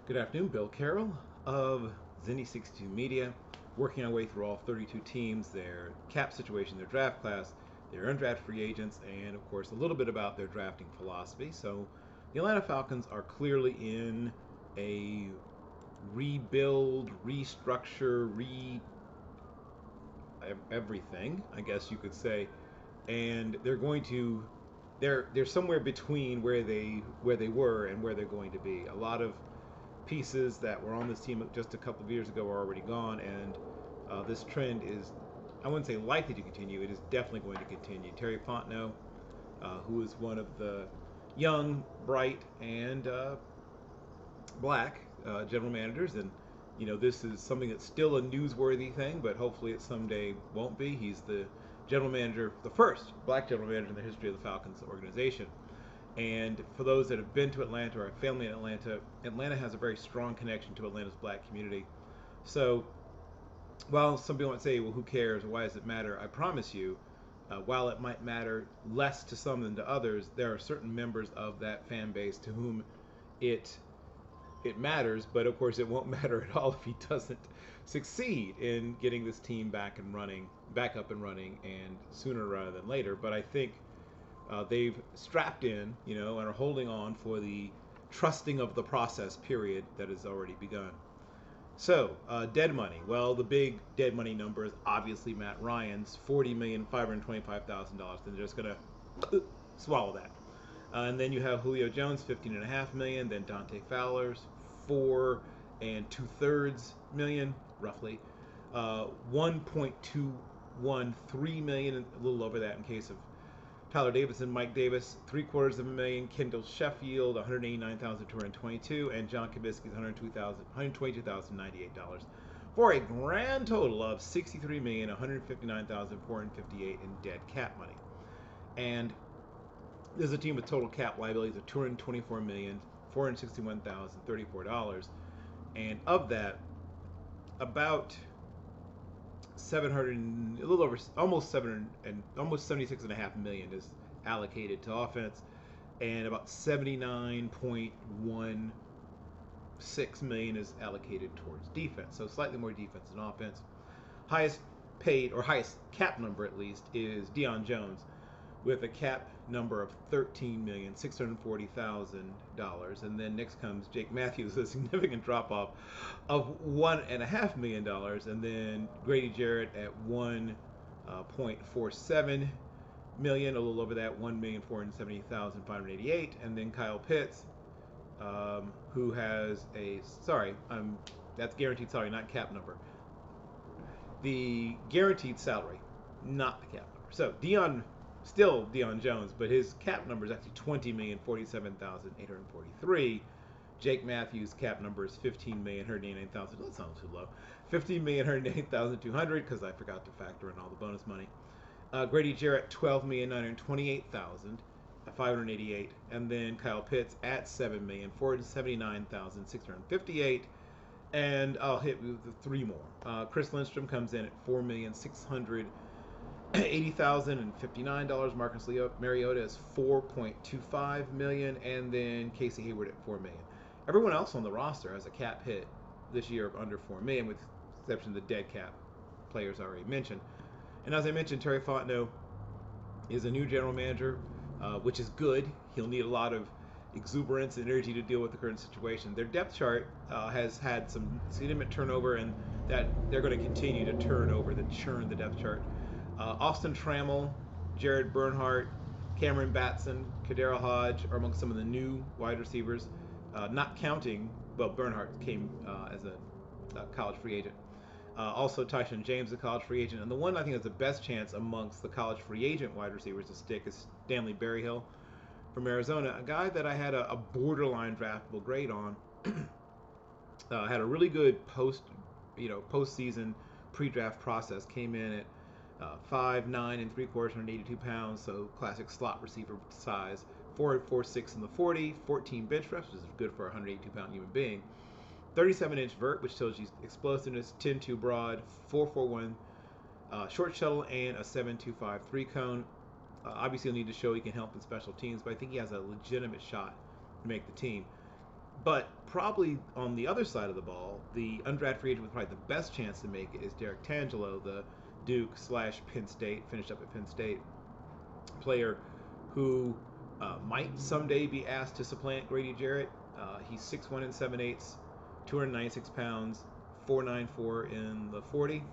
Good afternoon, Bill Carroll of Zinni62 Media, working our way through all 32 teams, their cap situation, their draft class, their undrafted free agents, and of course a little bit about their drafting philosophy. So the Atlanta Falcons are clearly in a rebuild, restructure, everything, I guess you could say, and they're somewhere between where they were and where they're going to be. A lot of pieces that were on this team just a couple of years ago are already gone, and this trend is, I wouldn't say likely to continue, it is definitely going to continue. Terry Fontenot, who is one of the young, bright, and black general managers, and this is something that's still a newsworthy thing, but hopefully it someday won't be. He's the general manager, the first black general manager in the history of the Falcons organization. And for those that have been to Atlanta or have family in Atlanta, Atlanta has a very strong connection to Atlanta's black community. So while some people might say, well, who cares? Why does it matter? I promise you, while it might matter less to some than to others, there are certain members of that fan base to whom it it matters, but of course it won't matter at all if he doesn't succeed in getting this team back up and running, and sooner rather than later. But I think they've strapped in, and are holding on for the trusting of the process period that has already begun. So, dead money. Well, the big dead money number is obviously Matt Ryan's $40,525,000. And they're just gonna swallow that. And then you have Julio Jones, $15.5 million. Then Dante Fowler's $4.2 million, roughly. 1.213 million, a little over that in case of Tyler Davidson. Mike Davis, $750,000. Kendall Sheffield, $189,222, and John Kibisky's $122,098 for a grand total of $63,159,458 in dead cap money. And there's a team with total cap liabilities of $224,461,034, and of that, about 700, a little over, almost 700, and almost 76.5 million is allocated to offense, and about 79.16 million is allocated towards defense. So slightly more defense than offense. Highest paid, or highest cap number at least, is Deion Jones, with a cap number of $13,640,000, and then next comes Jake Matthews, a significant drop off of $1.5 million, and then Grady Jarrett at 1.47 million, a little over that, 1,470,588, and then Kyle Pitts, who has that's guaranteed salary, not cap number. The guaranteed salary, not the cap number. So still Deion Jones, but his cap number is actually $20,047,843. Jake Matthews' cap number is $15,189,000. That sounds too low. $15,188,200, because I forgot to factor in all the bonus money. Grady Jarrett, $12,928,588, and then Kyle Pitts at $7,479,658. And I'll hit with three more. Chris Lindstrom comes in at $4,680,059. Marcus Mariota is $4.25 million, and then Casey Hayward at $4 million. Everyone else on the roster has a cap hit this year of under $4 million, with the exception of the dead cap players I already mentioned. And as I mentioned, Terry Fontenot is a new general manager, which is good. He'll need a lot of exuberance and energy to deal with the current situation. Their depth chart has had some significant turnover, and that they're going to continue to churn the depth chart. Austin Trammell, Jared Bernhardt, Cameron Batson, Kadero Hodge are among some of the new wide receivers, not counting, well, Bernhardt came as a college free agent. Also, Tyson James, a college free agent. And the one I think has the best chance amongst the college free agent wide receivers to stick is Stanley Berryhill from Arizona, a guy that I had a borderline draftable grade on. Had a really good postseason pre-draft process. Came in at 5'9" and 3/4, 182 pounds, so classic slot receiver size. 4.46 in the 40, 14 bench reps, which is good for a 182-pound human being. 37-inch vert, which tells you explosiveness. 10.2 broad, 4.41 short shuttle, and a 7.25 3-cone. Obviously, he'll need to show he can help in special teams, but I think he has a legitimate shot to make the team. But probably on the other side of the ball, the undrafted free agent with probably the best chance to make it is Derek Tangelo, the Duke slash Penn State, finished up at Penn State player who might someday be asked to supplant Grady Jarrett. He's 6'1" and 7/8, 296 pounds, 494 in the 40,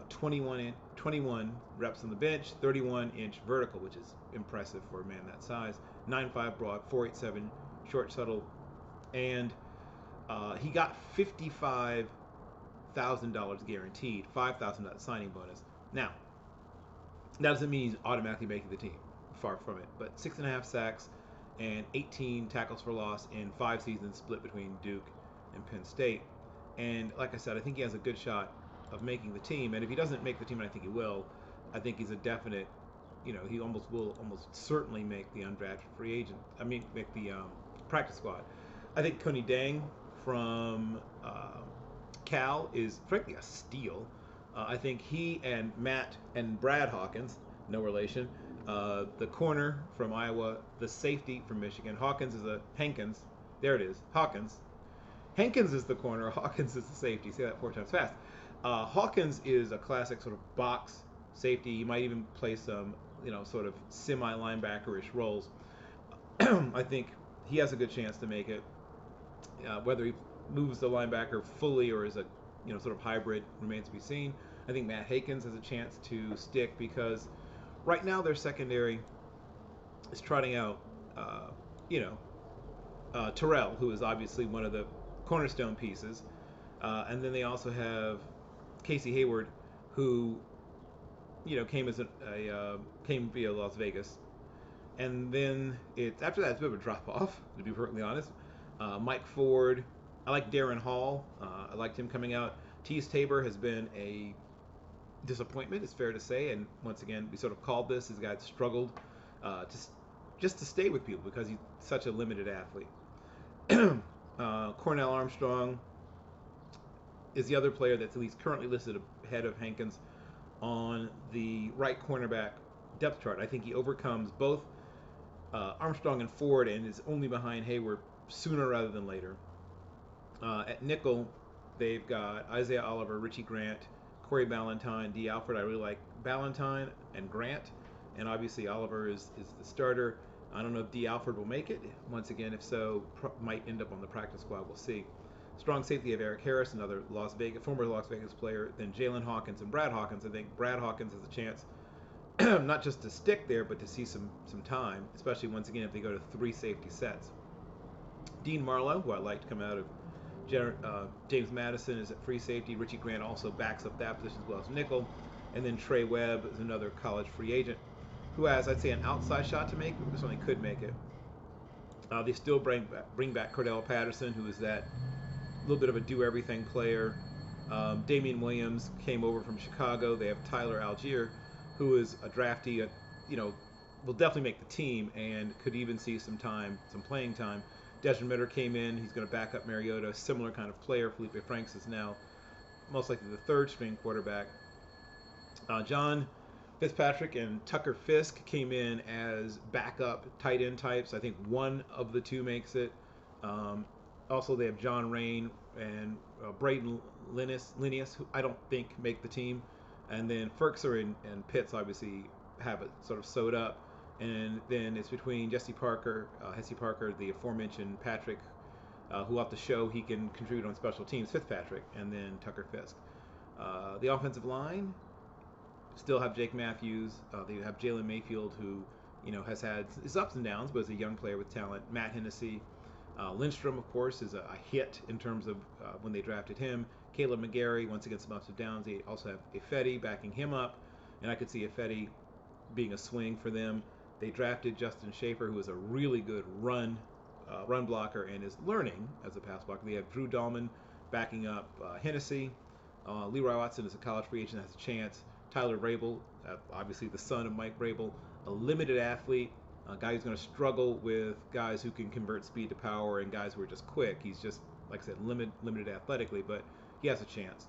21 reps on the bench, 31-inch vertical, which is impressive for a man that size, 9'5" broad, 4'87" short shuttle, and he got $55,000 guaranteed, $5,000 signing bonus. Now, that doesn't mean he's automatically making the team. Far from it. But 6.5 sacks and 18 tackles for loss in 5 seasons split between Duke and Penn State. And like I said, I think he has a good shot of making the team. And if he doesn't make the team, and I think he will, I think he's a definite, he will almost certainly make the undrafted free agent. Make the practice squad. I think Coney Dang from Cal is frankly a steal. I think he and Matt and Brad Hawkins, no relation, the corner from Iowa, the safety from Michigan. Hankins. There it is. Hawkins. Hankins is the corner. Hawkins is the safety. Say that 4 times fast. Hawkins is a classic sort of box safety. He might even play some, sort of semi-linebacker-ish roles. I think he has a good chance to make it. Whether he moves the linebacker fully or is a sort of hybrid remains to be seen. I think Matt Hankins has a chance to stick because right now their secondary is trotting out, Terrell, who is obviously one of the cornerstone pieces, and then they also have Casey Hayward, who, came via Las Vegas, and then after that it's a bit of a drop off, to be perfectly honest. Mike Ford. I like Darren Hall. I liked him coming out. Tease Tabor has been a disappointment, it's fair to say. And once again, we sort of called this. This guy struggled just to stay with people because he's such a limited athlete. Cornell Armstrong is the other player that's at least currently listed ahead of Hankins on the right cornerback depth chart. I think he overcomes both Armstrong and Ford and is only behind Hayward sooner rather than later. At nickel, they've got Isaiah Oliver, Richie Grant, Corey Ballantyne, D. Alford. I really like Ballantyne and Grant, and obviously Oliver is the starter. I don't know if D. Alford will make it. Once again, if so, might end up on the practice squad. We'll see. Strong safety of Eric Harris, another former Las Vegas player. Then Jalen Hawkins and Brad Hawkins. I think Brad Hawkins has a chance not just to stick there, but to see some time, especially once again if they go to 3 safety sets. Dean Marlowe, who I liked come out of James Madison, is at free safety. Richie Grant also backs up that position as well as nickel. And then Trey Webb is another college free agent who has, I'd say, an outside shot to make it, but certainly could make it. They still bring back Cordell Patterson, who is that little bit of a do-everything player. Damian Williams came over from Chicago. They have Tyler Algier, who is a draftee, will definitely make the team and could even see some playing time. Desmond Ritter came in. He's going to back up Mariota. Similar kind of player. Felipe Franks is now most likely the 3rd string quarterback. John Fitzpatrick and Tucker Fisk came in as backup tight end types. I think one of the two makes it. Also, they have John Rain and Braden Linnaeus, who I don't think make the team. And then Ferkser and Pitts obviously have it sort of sewed up. And then it's between Hesse Parker, the aforementioned Patrick, who will have to show he can contribute on special teams, Fitzpatrick, and then Tucker Fisk. The offensive line still have Jake Matthews. They have Jalen Mayfield, who has had his ups and downs, but is a young player with talent. Matt Hennessy. Lindstrom, of course, is a hit in terms of when they drafted him. Caleb McGarry, once again, some ups and downs. They also have Ifedi backing him up, and I could see Ifedi being a swing for them. They drafted Justin Schaefer, who is a really good run blocker and is learning as a pass blocker. They have Drew Dahlman backing up Hennessy. Leroy Watson is a college free agent that has a chance. Tyler Rabel, obviously the son of Mike Rabel, a limited athlete, a guy who's going to struggle with guys who can convert speed to power and guys who are just quick. He's just, like I said, limited athletically, but he has a chance.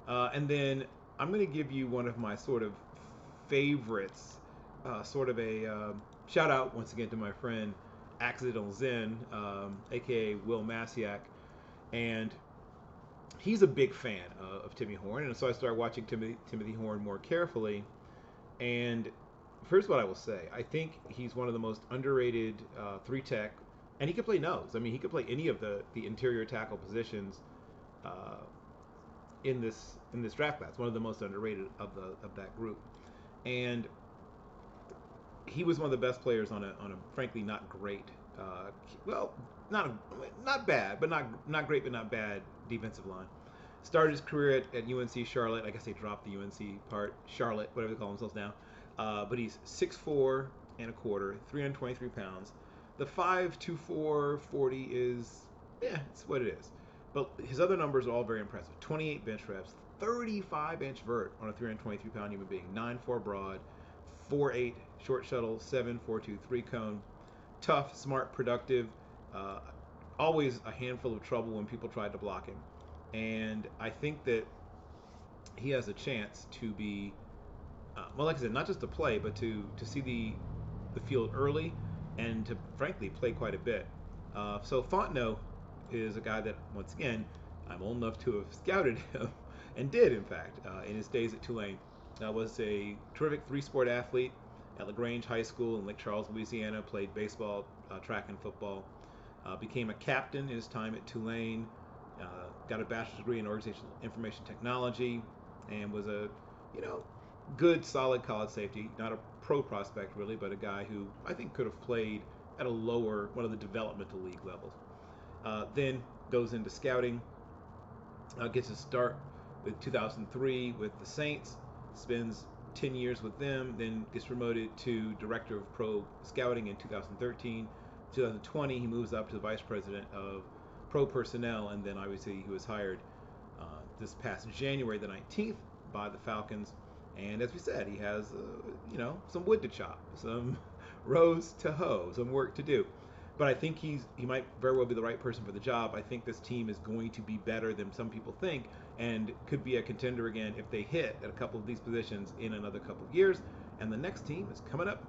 And then I'm going to give you one of my sort of favorites, sort of a shout out once again to my friend Accidental Zen, aka Will Masiak, and he's a big fan of Timmy Horne, and so I started watching Timothy Horne more carefully. And here's what I will say: I think he's one of the most underrated three tech, and he could play nose. I mean, he could play any of the interior tackle positions uh, in this draft class. One of the most underrated of that group, and he was one of the best players on a frankly not great, well, not bad, but not great, but not bad defensive line. Started his career at UNC Charlotte. I guess they dropped the UNC part. Charlotte, whatever they call themselves now. But he's 6'4" and a quarter, 323 pounds. The 5'2", 40 is, yeah, it's what it is. But his other numbers are all very impressive. 28 bench reps, 35-inch vert on a 323-pound human being, 9'4" broad, 4'8" short shuttle, 7'4" 3 cone. Tough, smart, productive. Uh, Always a handful of trouble when people tried to block him. And I think that he has a chance to be, well, like I said, not just to play, but to see the field early and to frankly play quite a bit. So Fontenot is a guy that, once again, I'm old enough to have scouted him and did, in fact, in his days at Tulane. Was a terrific three-sport athlete at LaGrange High School in Lake Charles, Louisiana. Played baseball, track, and football. Became a captain in his time at Tulane. Got a bachelor's degree in organizational information technology, and was a, good, solid college safety. Not a pro prospect really, but a guy who I think could have played at a lower, one of the developmental league levels. Then goes into scouting. Gets his start with 2003 with the Saints. Spends 10 years with them. Then gets promoted to director of pro scouting in 2013. 2020, he moves up to the vice president of pro personnel, and then obviously he was hired this past January the 19th by the Falcons. And as we said, he has some wood to chop, some rows to hoe, some work to do. But I think he might very well be the right person for the job. I think this team is going to be better than some people think, and could be a contender again if they hit at a couple of these positions in another couple of years. And the next team is coming up